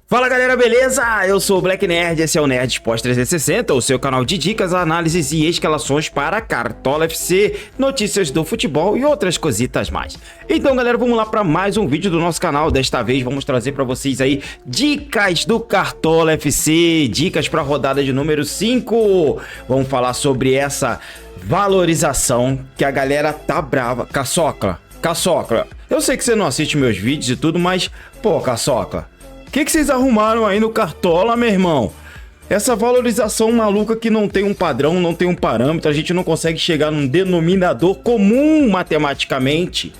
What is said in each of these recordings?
Fala galera, beleza? Eu sou o Black Nerd, esse é o Nerd Esporte 360, o seu canal de dicas, análises e escalações para Cartola FC, notícias do futebol e outras cositas mais. Então galera, vamos lá para mais um vídeo do nosso canal. Desta vez vamos trazer para vocês aí dicas do Cartola FC, dicas para a rodada de número 5. Vamos falar sobre essa valorização que a galera tá brava. Caçocla, eu sei que você não assiste meus vídeos e tudo, mas pô, Caçocla, o que vocês arrumaram aí no Cartola, meu irmão? Essa valorização maluca que não tem um padrão, não tem um parâmetro, a gente não consegue chegar num denominador comum matematicamente.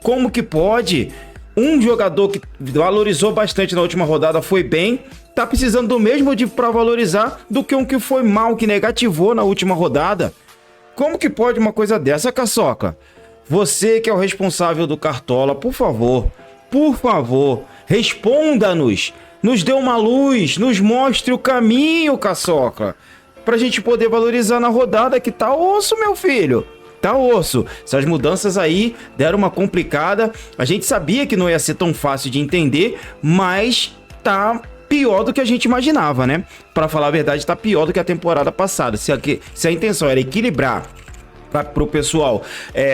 Como que pode? Um jogador que valorizou bastante na última rodada foi bem, tá precisando do mesmo para valorizar do que um que foi mal, que negativou na última rodada. Como que pode uma coisa dessa, Caçoca? Você que é o responsável do Cartola, por favor, responda-nos, nos dê uma luz, nos mostre o caminho, Caçocla, pra gente poder valorizar na rodada que tá osso, meu filho. Tá osso. Essas mudanças aí deram uma complicada. A gente sabia que não ia ser tão fácil de entender, mas tá pior do que a gente imaginava, né? Pra falar a verdade, tá pior do que a temporada passada. Se a intenção era equilibrar para o pessoal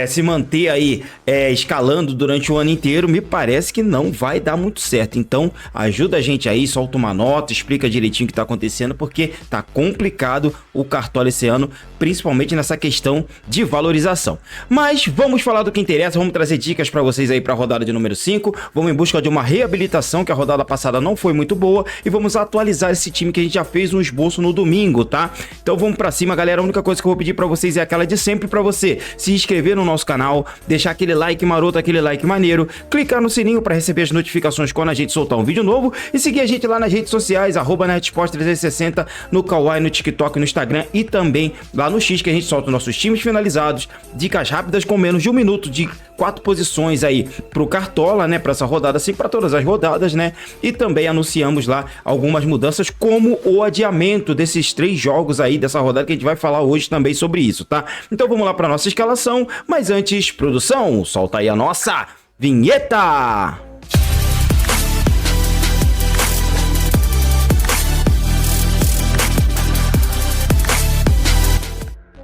se manter aí escalando durante o ano inteiro, me parece que não vai dar muito certo. Então ajuda a gente aí, solta uma nota, explica direitinho o que está acontecendo, porque tá complicado o Cartola esse ano, principalmente nessa questão de valorização. Mas vamos falar do que interessa, vamos trazer dicas para vocês aí para a rodada de número 5, vamos em busca de uma reabilitação, que a rodada passada não foi muito boa, e vamos atualizar esse time que a gente já fez um esboço no domingo, tá? Então vamos para cima, galera. A única coisa que eu vou pedir para vocês é aquela de sempre, para você se inscrever no nosso canal, deixar aquele like maroto, aquele like maneiro, clicar no sininho para receber as notificações quando a gente soltar um vídeo novo e seguir a gente lá nas redes sociais, @NerdSport360, no Kawaii, no TikTok, no Instagram e também lá no X, que a gente solta os nossos times finalizados, dicas rápidas com menos de 1 minuto, de 4 posições aí pro Cartola, né, para essa rodada, assim, para todas as rodadas, né, e também anunciamos lá algumas mudanças, como o adiamento desses 3 jogos aí dessa rodada, que a gente vai falar hoje também sobre isso, tá? Então vamos lá para nossa escalação, mas antes, produção, solta aí a nossa vinheta!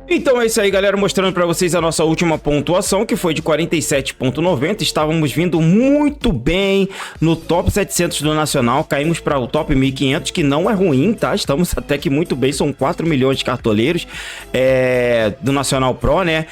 Então é isso aí, galera, mostrando para vocês a nossa última pontuação, que foi de 47,90. Estávamos vindo muito bem no top 700 do Nacional, caímos para o top 1.500, que não é ruim, tá? Estamos até que muito bem, são 4 milhões de cartoleiros do Nacional Pro, né?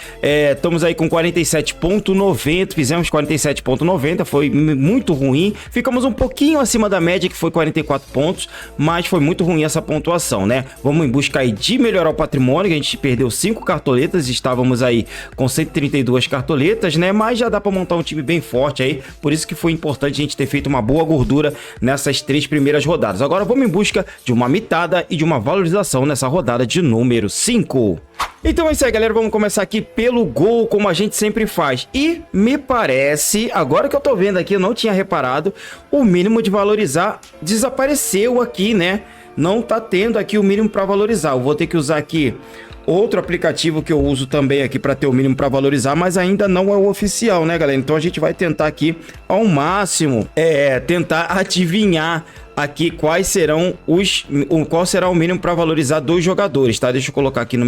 Estamos aí com 47,90, fizemos 47,90, foi muito ruim. Ficamos um pouquinho acima da média, que foi 44 pontos, mas foi muito ruim essa pontuação, né? Vamos em busca aí de melhorar o patrimônio, que a gente perdeu 5 cartoletas, estávamos aí com 132 cartoletas, né? Mas já dá para montar um time bem forte aí, por isso que foi importante a gente ter feito uma boa gordura nessas 3 primeiras rodadas. Agora vamos em busca de uma mitada e de uma valorização nessa rodada de número 5. Então é isso aí, galera, vamos começar aqui pelo gol, como a gente sempre faz. E me parece, agora que eu tô vendo aqui, eu não tinha reparado, o mínimo de valorizar desapareceu aqui, né? Não tá tendo aqui o mínimo para valorizar. Eu vou ter que usar aqui outro aplicativo que eu uso também aqui para ter o mínimo para valorizar, mas ainda não é o oficial, né, galera? Então a gente vai tentar aqui ao máximo tentar adivinhar aqui qual será o mínimo para valorizar 2 jogadores, tá? Deixa eu colocar aqui no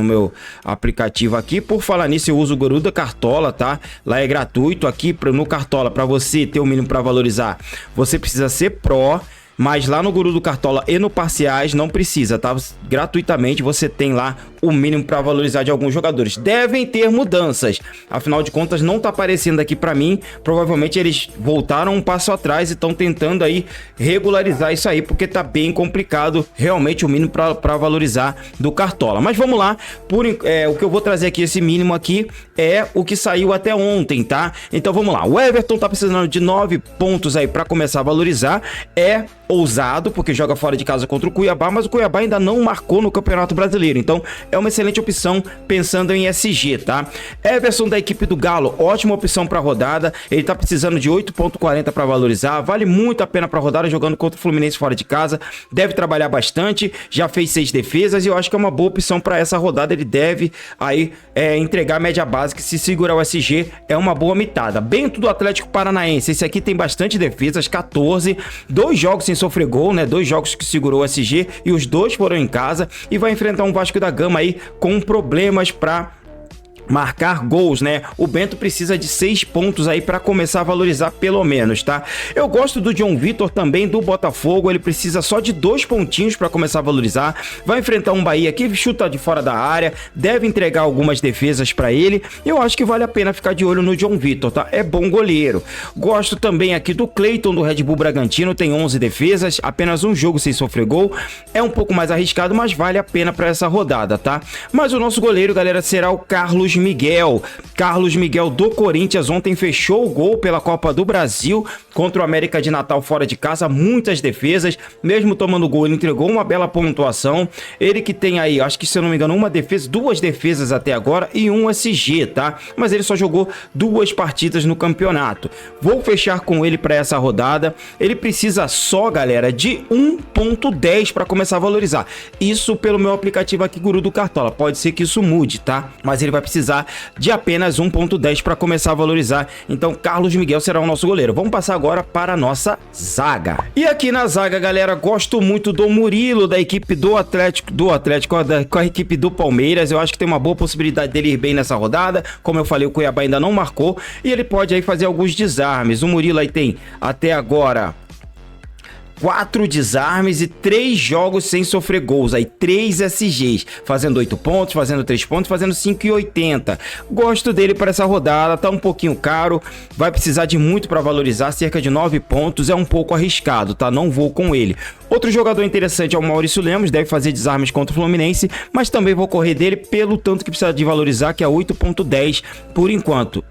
meu aplicativo aqui. Por falar nisso, eu uso o Garuda Cartola, tá? Lá é gratuito. Aqui no Cartola, para você ter o mínimo para valorizar, você precisa ser Pro. Mas lá no Guru do Cartola e no Parciais não precisa, tá? Gratuitamente você tem lá o mínimo para valorizar de alguns jogadores. Devem ter mudanças, afinal de contas não tá aparecendo aqui para mim. Provavelmente eles voltaram um passo atrás e estão tentando aí regularizar isso aí, porque tá bem complicado realmente o mínimo para valorizar do Cartola. Mas vamos lá, o que eu vou trazer aqui, esse mínimo aqui, é o que saiu até ontem, tá? Então vamos lá, o Everton tá precisando de 9 pontos aí para começar a valorizar. Ousado, porque joga fora de casa contra o Cuiabá, mas o Cuiabá ainda não marcou no Campeonato Brasileiro, então é uma excelente opção pensando em SG, tá? Everson da equipe do Galo, ótima opção para rodada, ele tá precisando de 8,40 para valorizar, vale muito a pena para rodada, jogando contra o Fluminense fora de casa, deve trabalhar bastante, já fez 6 defesas e eu acho que é uma boa opção para essa rodada. Ele deve aí entregar a média básica, se segurar o SG é uma boa mitada. Bento do Atlético Paranaense, esse aqui tem bastante defesas, 14, 2 jogos sem sem sofrer gol, né? 2 jogos que segurou o SG e os 2 foram em casa, e vai enfrentar um Vasco da Gama aí com problemas para marcar gols, né? O Bento precisa de 6 pontos aí para começar a valorizar pelo menos, tá? Eu gosto do John Vitor também do Botafogo, ele precisa só de 2 pontinhos para começar a valorizar. Vai enfrentar um Bahia que chuta de fora da área, deve entregar algumas defesas para ele. Eu acho que vale a pena ficar de olho no John Vitor, tá? É bom goleiro. Gosto também aqui do Cleiton do Red Bull Bragantino, tem 11 defesas, apenas um jogo sem sofrer gol. É um pouco mais arriscado, mas vale a pena para essa rodada, tá? Mas o nosso goleiro, galera, será o Carlos Miguel do Corinthians. Ontem fechou o gol pela Copa do Brasil contra o América de Natal fora de casa, muitas defesas, mesmo tomando gol ele entregou uma bela pontuação. Ele que tem aí, acho que se eu não me engano, 2 defesas até agora e um SG, tá? Mas ele só jogou 2 partidas no campeonato. Vou fechar com ele para essa rodada. Ele precisa só, galera, de 1.10 para começar a valorizar. Isso pelo meu aplicativo aqui, Guru do Cartola. Pode ser que isso mude, tá? Mas ele vai precisar de apenas 1.10 para começar a valorizar. Então Carlos Miguel será o nosso goleiro. Vamos passar agora para a nossa zaga. E aqui na zaga, galera, gosto muito do Murilo, da equipe do Atlético, com a equipe do Palmeiras. Eu acho que tem uma boa possibilidade dele ir bem nessa rodada. Como eu falei, o Cuiabá ainda não marcou e ele pode aí fazer alguns desarmes. O Murilo aí tem até agora 4 desarmes e 3 jogos sem sofrer gols, aí 3 SGs, fazendo 8 pontos, fazendo 3 pontos, fazendo 5,80. Gosto dele para essa rodada, tá um pouquinho caro, vai precisar de muito para valorizar, cerca de 9 pontos, é um pouco arriscado, tá? Não vou com ele. Outro jogador interessante é o Maurício Lemos, deve fazer desarmes contra o Fluminense, mas também vou correr dele pelo tanto que precisa de valorizar, que é 8.10 por enquanto.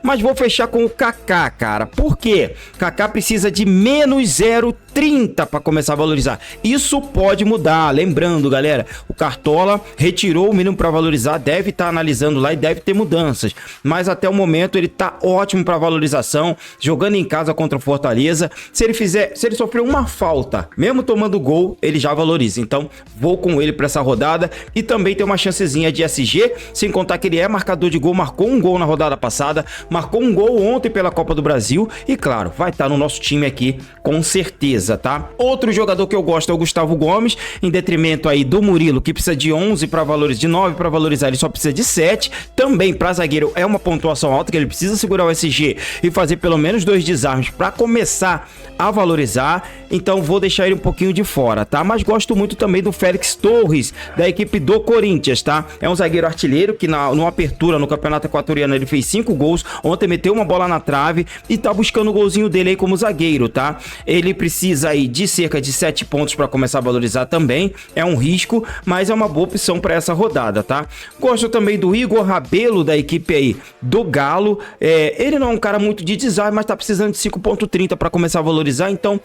Mas vou fechar com o Kaká, cara. Por quê? Kaká precisa de menos 0,30 para começar a valorizar. Isso pode mudar. Lembrando, galera, o Cartola retirou o mínimo para valorizar, deve estar analisando lá e deve ter mudanças. Mas até o momento ele tá ótimo para valorização, jogando em casa contra o Fortaleza. Se ele sofrer uma falta, mesmo tomando gol, ele já valoriza. Então, vou com ele para essa rodada e também tem uma chancezinha de SG, sem contar que ele é marcador de gol, marcou um gol na rodada passada, marcou um gol ontem pela Copa do Brasil e, claro, vai estar no nosso time aqui com certeza, tá? Outro jogador que eu gosto é o Gustavo Gomes, em detrimento aí do Murilo, que precisa de 11 para valorizar, de 9 para valorizar, ele só precisa de 7. Também para zagueiro é uma pontuação alta, que ele precisa segurar o SG e fazer pelo menos 2 desarmes para começar a valorizar. Então vou deixar ele um pouquinho de fora, tá? Mas gosto muito também do Félix Torres, da equipe do Corinthians, tá? É um zagueiro artilheiro que no apertura no Campeonato Equatoriano ele fez 5 gols, ontem meteu uma bola na trave e tá buscando o golzinho dele aí como zagueiro, tá? Ele precisa aí de cerca de 7 pontos para começar a valorizar também, é um risco, mas é uma boa opção para essa rodada, tá? Gosto também do Igor Rabelo, da equipe aí do Galo, ele não é um cara muito de desarme, mas tá precisando de 5.30 para começar a valorizar, então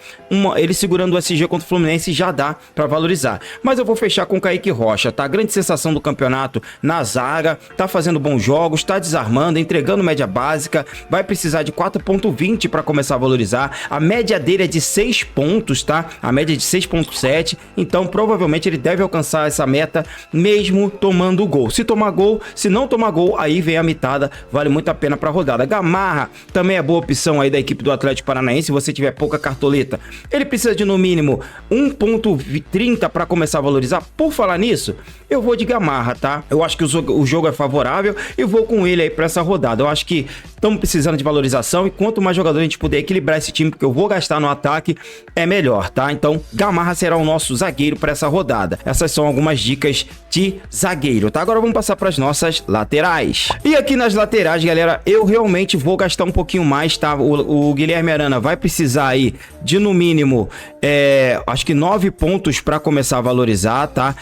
ele segurando o SG contra o Fluminense já dá para valorizar. Mas eu vou fechar com o Kaique Rocha, tá? Grande sensação do campeonato na zaga, tá fazendo bons jogos, tá desarmando, entregando média básica, vai precisar de 4.20 para começar a valorizar. A média dele é de 6 pontos, tá? A média é de 6.7, então provavelmente ele deve alcançar essa meta mesmo tomando gol. Se tomar gol, se não tomar gol, aí vem a mitada, vale muito a pena para rodada. Gamarra também é boa opção aí da equipe do Atlético Paranaense, se você tiver pouca cartoleta. Ele precisa de no mínimo 1.30 para começar a valorizar. Por falar nisso, eu vou de Gamarra, tá? Eu acho que o jogo é favorável e vou com ele aí para essa rodada. Eu acho que estamos precisando de valorização e quanto mais jogador a gente puder equilibrar esse time, porque eu vou gastar no ataque, é melhor, tá? Então, Gamarra será o nosso zagueiro para essa rodada. Essas são algumas dicas de zagueiro, tá? Agora vamos passar para as nossas laterais. E aqui nas laterais, galera, eu realmente vou gastar um pouquinho mais, tá? O Guilherme Arana vai precisar aí de no mínimo, acho que 9 pontos para começar a valorizar, tá?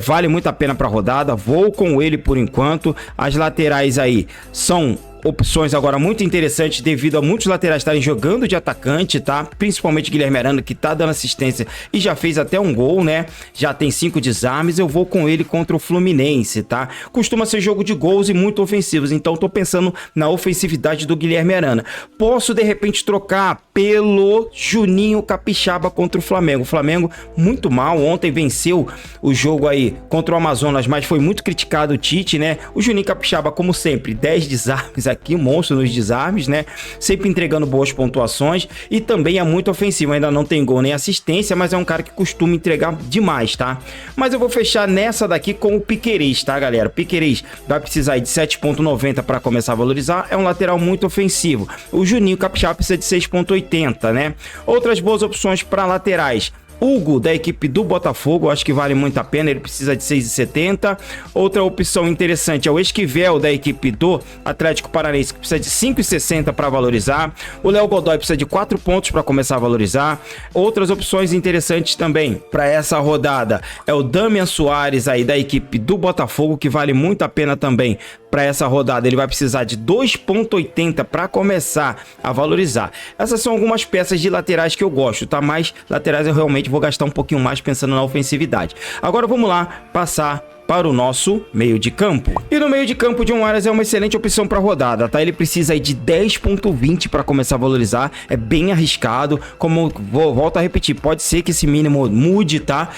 Vale muito a pena para a rodada, vou com ele por enquanto. As laterais aí são opções agora muito interessantes devido a muitos laterais estarem jogando de atacante, tá? Principalmente Guilherme Arana, que tá dando assistência e já fez até um gol, né? Já tem 5 desarmes, eu vou com ele contra o Fluminense, tá? Costuma ser jogo de gols e muito ofensivos, então tô pensando na ofensividade do Guilherme Arana. Posso de repente trocar pelo Juninho Capixaba contra o Flamengo. O Flamengo muito mal, ontem venceu o jogo aí contra o Amazonas, mas foi muito criticado o Tite, né? O Juninho Capixaba, como sempre, 10 desarmes aqui, monstro nos desarmes, né? Sempre entregando boas pontuações e também é muito ofensivo, ainda não tem gol nem assistência, mas é um cara que costuma entregar demais, tá? Mas eu vou fechar nessa daqui com o Piquerez, tá, galera? O Piquerez vai precisar aí de 7,90 para começar a valorizar, é um lateral muito ofensivo. O Juninho Capixaba precisa de 6,80, né? Outras boas opções para laterais: Hugo, da equipe do Botafogo, acho que vale muito a pena, ele precisa de 6,70. Outra opção interessante é o Esquivel, da equipe do Atlético Paranaense, que precisa de 5,60 para valorizar. O Léo Godoy precisa de 4 pontos para começar a valorizar. Outras opções interessantes também para essa rodada é o Damian Soares, aí da equipe do Botafogo, que vale muito a pena também para essa rodada. Ele vai precisar de 2,80 para começar a valorizar. Essas são algumas peças de laterais que eu gosto, tá? Mas laterais eu realmente vou gastar um pouquinho mais pensando na ofensividade. Agora vamos lá passar para o nosso meio de campo. E no meio de campo, John Arias é uma excelente opção para a rodada, tá? Ele precisa aí de 10,20 para começar a valorizar, é bem arriscado, como volto a repetir, pode ser que esse mínimo mude, tá?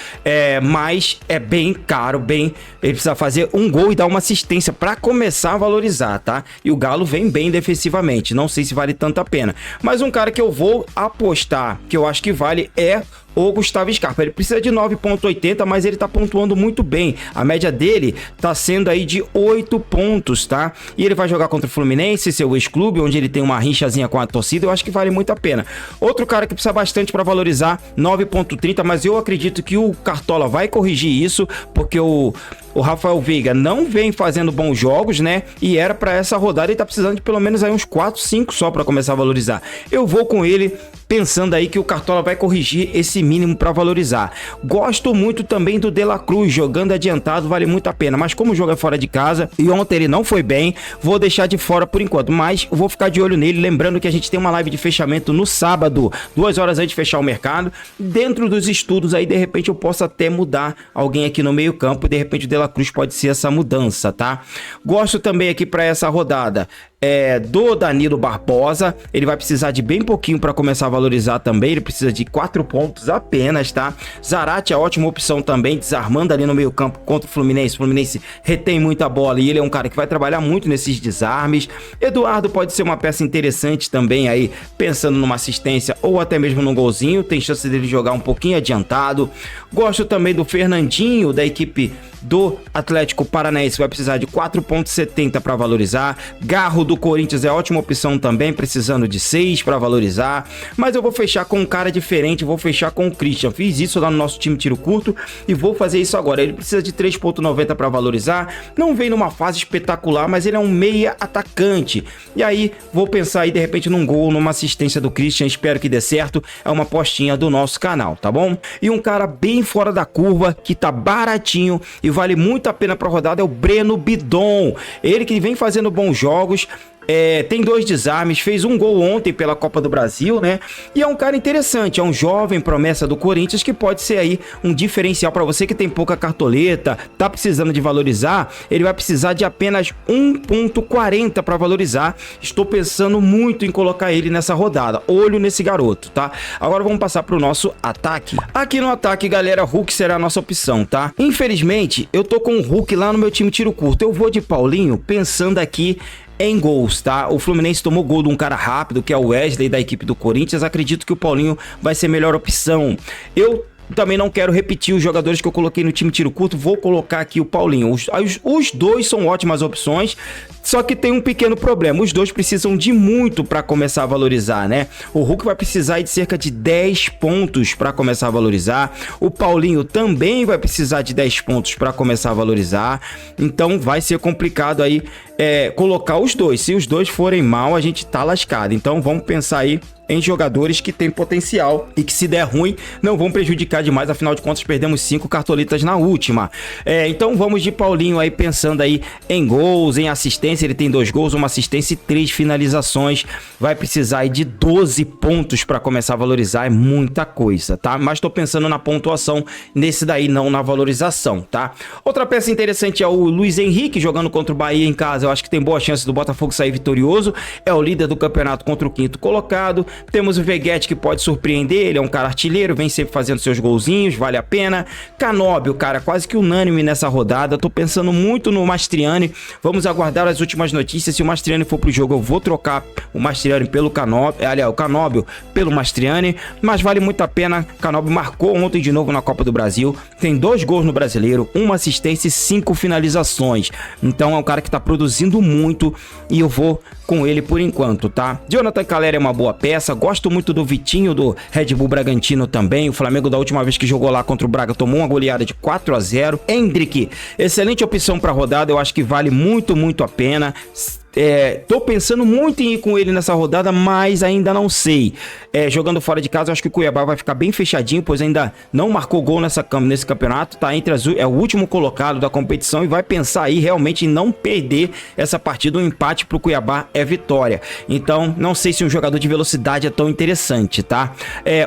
Mas é bem caro, ele precisa fazer um gol e dar uma assistência para começar a valorizar, tá? E o Galo vem bem defensivamente, não sei se vale tanto a pena, mas um cara que eu vou apostar, que eu acho que vale, é o Gustavo Scarpa. Ele precisa de 9,80, mas ele tá pontuando muito bem. A média dele tá sendo aí de 8 pontos, tá? E ele vai jogar contra o Fluminense, seu ex-clube, onde ele tem uma rinchazinha com a torcida. Eu acho que vale muito a pena. Outro cara que precisa bastante para valorizar, 9,30, mas eu acredito que o Cartola vai corrigir isso, porque o Rafael Veiga não vem fazendo bons jogos, né? E era para essa rodada ele tá precisando de pelo menos aí uns 4, 5 só para começar a valorizar. Eu vou com ele pensando aí que o Cartola vai corrigir esse mínimo para valorizar. Gosto muito também do De La Cruz, jogando adiantado, vale muito a pena, mas como o jogo é fora de casa e ontem ele não foi bem, vou deixar de fora por enquanto, mas vou ficar de olho nele, lembrando que a gente tem uma live de fechamento no sábado, 2 horas antes de fechar o mercado. Dentro dos estudos aí, de repente eu posso até mudar alguém aqui no meio campo, de repente o De La Cruz pode ser essa mudança, tá? Gosto também aqui para essa rodada do Danilo Barbosa, ele vai precisar de bem pouquinho para começar a valorizar também, ele precisa de 4 pontos apenas, tá? Zarate é ótima opção também, desarmando ali no meio campo contra o Fluminense. O Fluminense retém muita bola e ele é um cara que vai trabalhar muito nesses desarmes. Eduardo pode ser uma peça interessante também aí, pensando numa assistência ou até mesmo num golzinho, tem chance dele jogar um pouquinho adiantado. Gosto também do Fernandinho, da equipe do Atlético Paranaense, vai precisar de 4,70 para valorizar. Garro do Corinthians é ótima opção também, precisando de 6 para valorizar. Mas eu vou fechar com um cara diferente, vou fechar com o Christian. Fiz isso lá no nosso time tiro curto e vou fazer isso agora. Ele precisa de 3,90 para valorizar. Não vem numa fase espetacular, mas ele é um meia atacante. E aí vou pensar aí de repente num gol, numa assistência do Christian. Espero que dê certo. É uma apostinha do nosso canal, tá bom? E um cara bem fora da curva, que tá baratinho e vale muito a pena para a rodada, é o Breno Bidon. Ele que vem fazendo bons jogos, tem 2 desarmes, fez um gol ontem pela Copa do Brasil, né? E é um cara interessante, é um jovem promessa do Corinthians que pode ser aí um diferencial para você que tem pouca cartoleta, tá precisando de valorizar. Ele vai precisar de apenas 1,40 para valorizar. Estou pensando muito em colocar ele nessa rodada. Olho nesse garoto, tá? Agora vamos passar para o nosso ataque. Aqui no ataque, galera, Hulk será a nossa opção, tá? Infelizmente, eu tô com o Hulk lá no meu time tiro curto. Eu vou de Paulinho pensando aqui em gols, tá? O Fluminense tomou gol de um cara rápido, que é o Wesley, da equipe do Corinthians. Acredito que o Paulinho vai ser a melhor opção. Eu também não quero repetir os jogadores que eu coloquei no time tiro curto, vou colocar aqui o Paulinho. Os dois são ótimas opções, só que tem um pequeno problema, os dois precisam de muito para começar a valorizar, né? O Hulk vai precisar de cerca de 10 pontos para começar a valorizar, o Paulinho também vai precisar de 10 pontos para começar a valorizar, então vai ser complicado aí colocar os dois. Se os dois forem mal, a gente tá lascado, então vamos pensar aí em jogadores que têm potencial e que, se der ruim, não vão prejudicar demais. Afinal de contas, perdemos 5 cartoletas na última. Então vamos de Paulinho aí, pensando aí em gols, em assistência. Ele tem 2 gols, uma assistência e 3 finalizações. Vai precisar aí de 12 pontos para começar a valorizar. É muita coisa, tá? Mas tô pensando na pontuação nesse daí, não na valorização, tá? Outra peça interessante é o Luiz Henrique, jogando contra o Bahia em casa. Eu acho que tem boa chance do Botafogo sair vitorioso. É o líder do campeonato contra o 5º colocado. Temos o Veguete, que pode surpreender, ele é um cara artilheiro, vem sempre fazendo seus golzinhos, vale a pena. Canóbio, cara, quase que unânime nessa rodada, tô pensando muito no Mastriani, vamos aguardar as últimas notícias. Se o Mastriani for pro jogo, eu vou trocar o Mastriani pelo Canóbio, aliás, o Canóbio pelo Mastriani, mas vale muito a pena. Canóbio marcou ontem de novo na Copa do Brasil, tem 2 gols no Brasileiro, 1 assistência e 5 finalizações, então é um cara que tá produzindo muito e eu vou com ele por enquanto, tá? Jonathan Calera é uma boa peça, gosto muito do Vitinho do Red Bull Bragantino também. O Flamengo, da última vez que jogou lá contra o Braga, tomou uma goleada de 4-0. Hendrick, excelente opção para rodada, eu acho que vale muito a pena. Tô pensando muito em ir com ele nessa rodada, mas ainda não sei. Jogando fora de casa, eu acho que o Cuiabá vai ficar bem fechadinho, pois ainda não marcou gol nesse campeonato, tá entre é o último colocado da competição e vai pensar aí realmente em não perder essa partida. Um empate pro Cuiabá é vitória. Então, não sei se um jogador de velocidade é tão interessante, tá?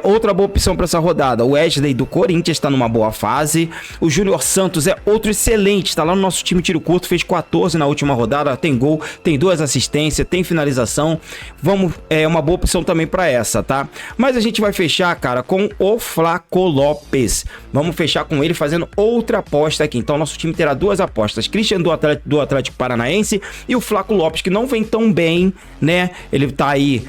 Outra boa opção para essa rodada, o Wesley do Corinthians tá numa boa fase. O Júnior Santos é outro excelente, tá lá no nosso time tiro curto, fez 14 na última rodada, tem gol, tem 2 assistências, tem finalização. Uma boa opção também para essa, tá? Mas a gente vai fechar, cara, com o Flaco Lopes. Vamos fechar com ele fazendo outra aposta aqui. Então nosso time terá 2 apostas: Christian do Atlético Paranaense e o Flaco Lopes, que não vem tão bem, né? Ele tá aí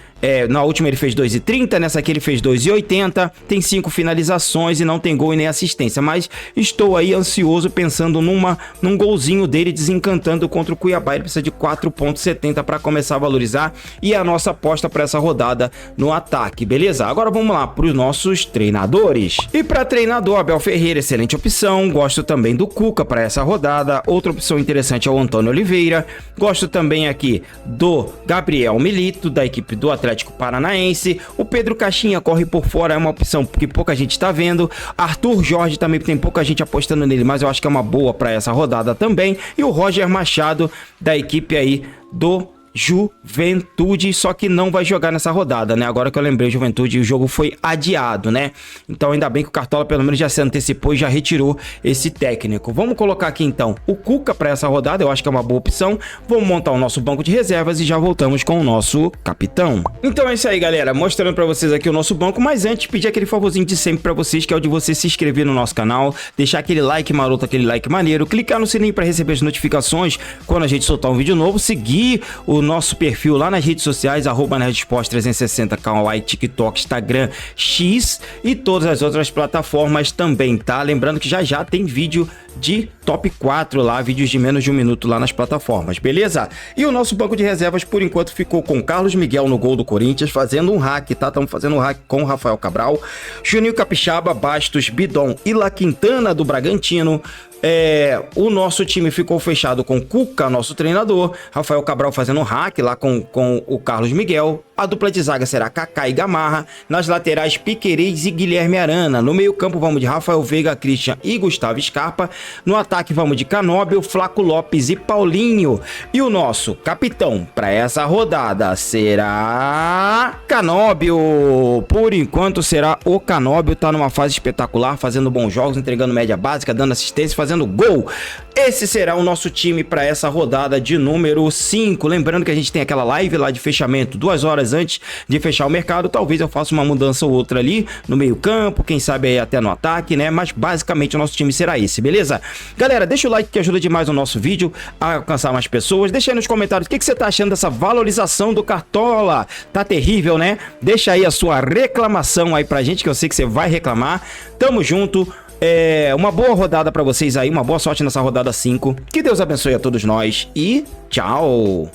na última ele fez 2,30, nessa aqui ele fez 2,80, tem 5 finalizações e não tem gol e nem assistência, mas estou aí ansioso pensando num golzinho dele desencantando contra o Cuiabá. Ele precisa de 4,70 para começar a valorizar e é a nossa aposta para essa rodada no ataque, beleza? Agora vamos lá para os nossos treinadores. E para treinador, Abel Ferreira, excelente opção, gosto também do Cuca para essa rodada. Outra opção interessante é o Antônio Oliveira, gosto também aqui do Gabriel Milito, da equipe do Atlético Paranaense. O Pedro Caixinha corre por fora, é uma opção que pouca gente está vendo. Arthur Jorge também tem pouca gente apostando nele, mas eu acho que é uma boa para essa rodada também. E o Roger Machado, da equipe aí do Juventude, só que não vai jogar nessa rodada, né? Agora que eu lembrei, Juventude, o jogo foi adiado, né? Então ainda bem que o Cartola pelo menos já se antecipou e já retirou esse técnico. Vamos colocar aqui então o Cuca para essa rodada, eu acho que é uma boa opção. Vamos montar o nosso banco de reservas e já voltamos com o nosso capitão. Então é isso aí, galera, mostrando para vocês aqui o nosso banco, mas antes pedir aquele favorzinho de sempre para vocês, que é o de você se inscrever no nosso canal, deixar aquele like maroto, aquele like maneiro, clicar no sininho para receber as notificações quando a gente soltar um vídeo novo, seguir o nosso perfil lá nas redes sociais, @NerdSports360, Kawaii, TikTok, Instagram, X e todas as outras plataformas também, tá? Lembrando que já tem vídeo de top 4 lá, vídeos de menos de 1 minuto lá nas plataformas, beleza? E o nosso banco de reservas, por enquanto, ficou com Carlos Miguel no gol do Corinthians, fazendo um hack, tá? Estamos fazendo um hack com o Rafael Cabral, Juninho Capixaba, Bastos, Bidon e La Quintana do Bragantino. O nosso time ficou fechado com Cuca, nosso treinador, Rafael Cabral fazendo um hack lá com o Carlos Miguel. A dupla de zaga será Kaká e Gamarra. Nas laterais, Piquerez e Guilherme Arana. No meio campo vamos de Rafael Veiga, Christian e Gustavo Scarpa. No ataque vamos de Canóbio, Flaco Lopes e Paulinho. E o nosso capitão para essa rodada será Canóbio. Por enquanto será o Canóbio, tá numa fase espetacular, fazendo bons jogos, entregando média básica, dando assistência, fazendo gol. Esse será o nosso time para essa rodada de número 5. Lembrando que a gente tem aquela live lá de fechamento 2 horas antes de fechar o mercado. Talvez eu faça uma mudança ou outra ali no meio campo, quem sabe aí até no ataque, né? Mas basicamente o nosso time será esse, beleza? Galera, deixa o like que ajuda demais o nosso vídeo a alcançar mais pessoas. Deixa aí nos comentários o que você tá achando dessa valorização do Cartola. Tá terrível, né? Deixa aí a sua reclamação aí pra gente, que eu sei que você vai reclamar. Tamo junto. Uma boa rodada pra vocês aí, uma boa sorte nessa rodada 5. Que Deus abençoe a todos nós e tchau!